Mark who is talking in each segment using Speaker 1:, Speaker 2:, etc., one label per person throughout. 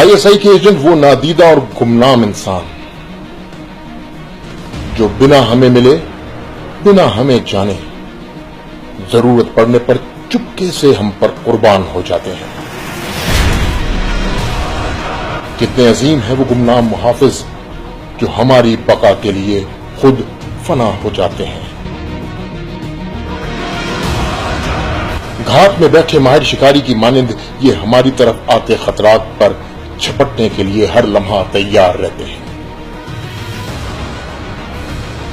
Speaker 1: ISI के agent वो नादीदा और गुमनाम इंसान जो बिना हमें मिले, बिना हमें जाने, जरूरत पड़ने पर चुपके से हम पर कुर्बान हो जाते हैं। कितने अजीम है वो गुमनाम मुहाफिज जो हमारी बका के लिए खुद फना हो जाते हैं। घाट में बैठे माहिर शिकारी की मानिंद ये हमारी तरफ आते खतरात पर झपटने के लिए हर लम्हा तैयार रहते हैं।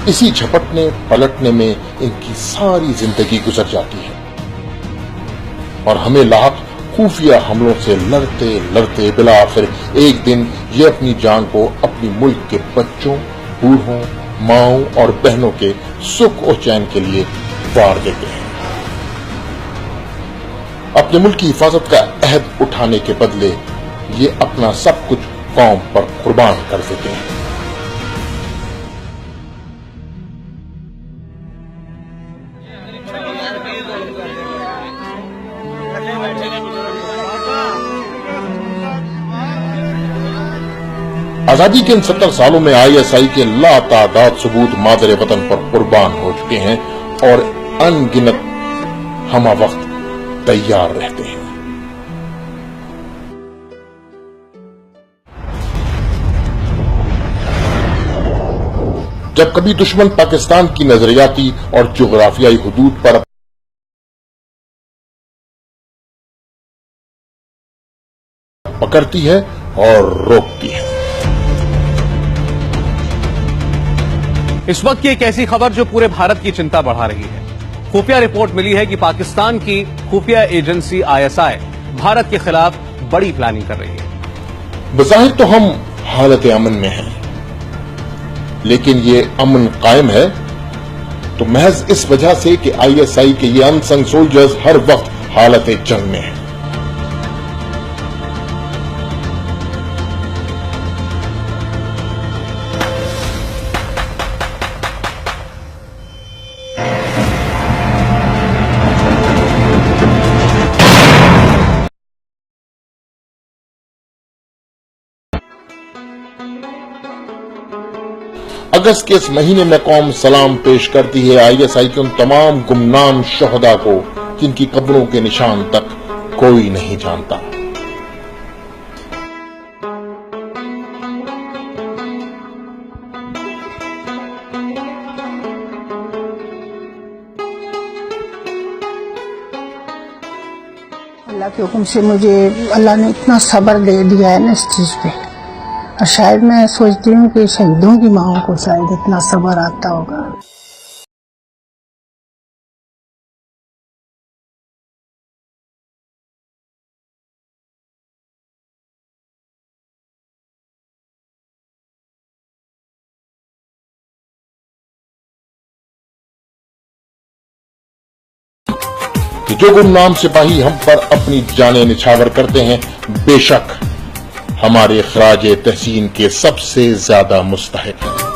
Speaker 1: इसी झपटने पलटने में इनकी सारी जिंदगी गुजर जाती है और हमें लाख खुफिया हमलों से लड़ते लड़ते बिला आखिर एक दिन ये अपनी जान को अपनी मुल्क के बच्चों, बूढ़ों, माओं और बहनों के सुख और चैन के लिए वार देते हैं। अपने मुल्क की हिफाजत का अहद उठाने के बदले ये अपना सब कुछ कौम पर कुर्बान कर देते हैं। आजादी के इन 70 सालों में आईएसआई के लातादाद सबूत मादरे वतन पर कुर्बान हो चुके हैं और अनगिनत हमा वक्त तैयार रहते हैं। जब कभी दुश्मन पाकिस्तान की नजरियाती और जोग्राफियाई हुदूद पर पकड़ती है और रोकती है।
Speaker 2: इस वक्त की एक ऐसी खबर जो पूरे भारत की चिंता बढ़ा रही है। खुफिया रिपोर्ट मिली है कि पाकिस्तान की खुफिया एजेंसी आईएसआई भारत के खिलाफ बड़ी प्लानिंग कर रही है।
Speaker 1: बज़ाहिर तो हम हालत अमन में हैं, लेकिन ये अमन कायम है तो महज इस वजह से कि आईएसआई के ये अनसंग सोल्जर्स हर वक्त हालत जंग में हैं। अगस्त के इस महीने में कौम सलाम पेश करती है आईएसआई के उन तमाम गुमनाम शोहदा को जिनकी कब्रों के निशान तक कोई नहीं जानता।
Speaker 3: अल्लाह के हुक्म से मुझे अल्लाह ने इतना सब्र दे दिया है ना इस चीज पे, और शायद मैं सोचती हूँ कि शहीदों की माओं को शायद इतना सब्र आता होगा।
Speaker 1: कि जो गुमनाम सिपाही हम पर अपनी जानें निछावर करते हैं, बेशक हमारे खराजे तहसीन के सबसे ज्यादा मुस्तहिक हैं।